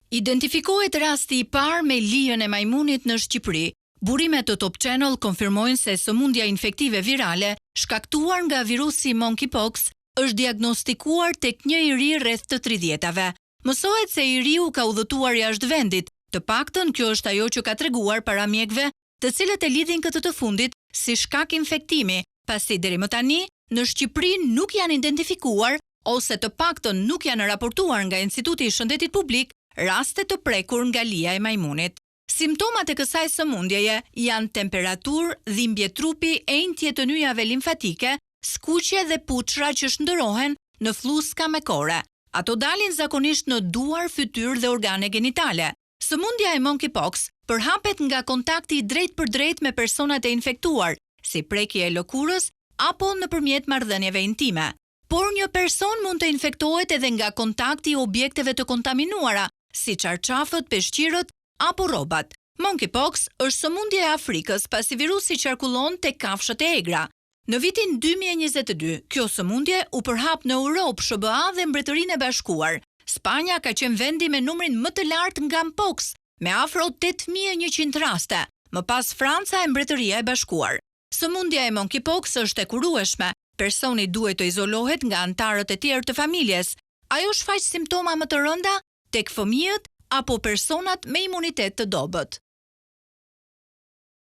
Identifikohet rasti i parë me lijën e majmunit në Shqipëri. Burimet të Top Channel konfirmojnë se sëmundja infektive virale shkaktuar nga virusi monkeypox është diagnostikuar tek një i ri rreth të 30-tave. Mësohet se i riu ka udhëtuar jashtë vendit, të paktën kjo është ajo që ka treguar para mjekëve, të cilët e lidhin këtë të fundit si shkak infektimi, pasi deri më tani në Shqipëri nuk janë identifikuar ose të paktën nuk janë raportuar nga Instituti i Shëndetit Publik raste të prekur nga lija e majmunit. Simptomat e kësaj sëmundjeje janë temperaturë, dhimbje trupi, enjtje të nyjave limfatike, skuqje dhe puçra që shndërrohen në fluska me kore. Ato dalin zakonisht në duar, fytyrë dhe organe genitale. Sëmundja e monkeypox përhapet nga kontakti drejt për drejt me personat e infektuar, si prekje e lëkurës apo nëpërmjet marrëdhënieve intime. Por një person mund të infektohet edhe nga kontakti i objekteve të kontaminuara, si çarçafët, peshqirët apo rrobat. Monkeypox është sëmundje e Afrikës pasi virusi qarkullon tek kafshët e egra. Në vitin 2022, kjo sëmundje u përhap në Europë, SBA dhe Mbretërinë e Bashkuar. Spanja ka qenë vendi me numrin më të lartë nga mpox, me afro 8100 raste, më pas Franca e Mbretëria e Bashkuar. Sëmundja e monkeypox është e kurueshme. Personi duhet të izolohet nga anëtarët e tjerë të familjes. Ajo shfaq simptoma më të rënda tek fëmijët apo personat me imunitet të dobët.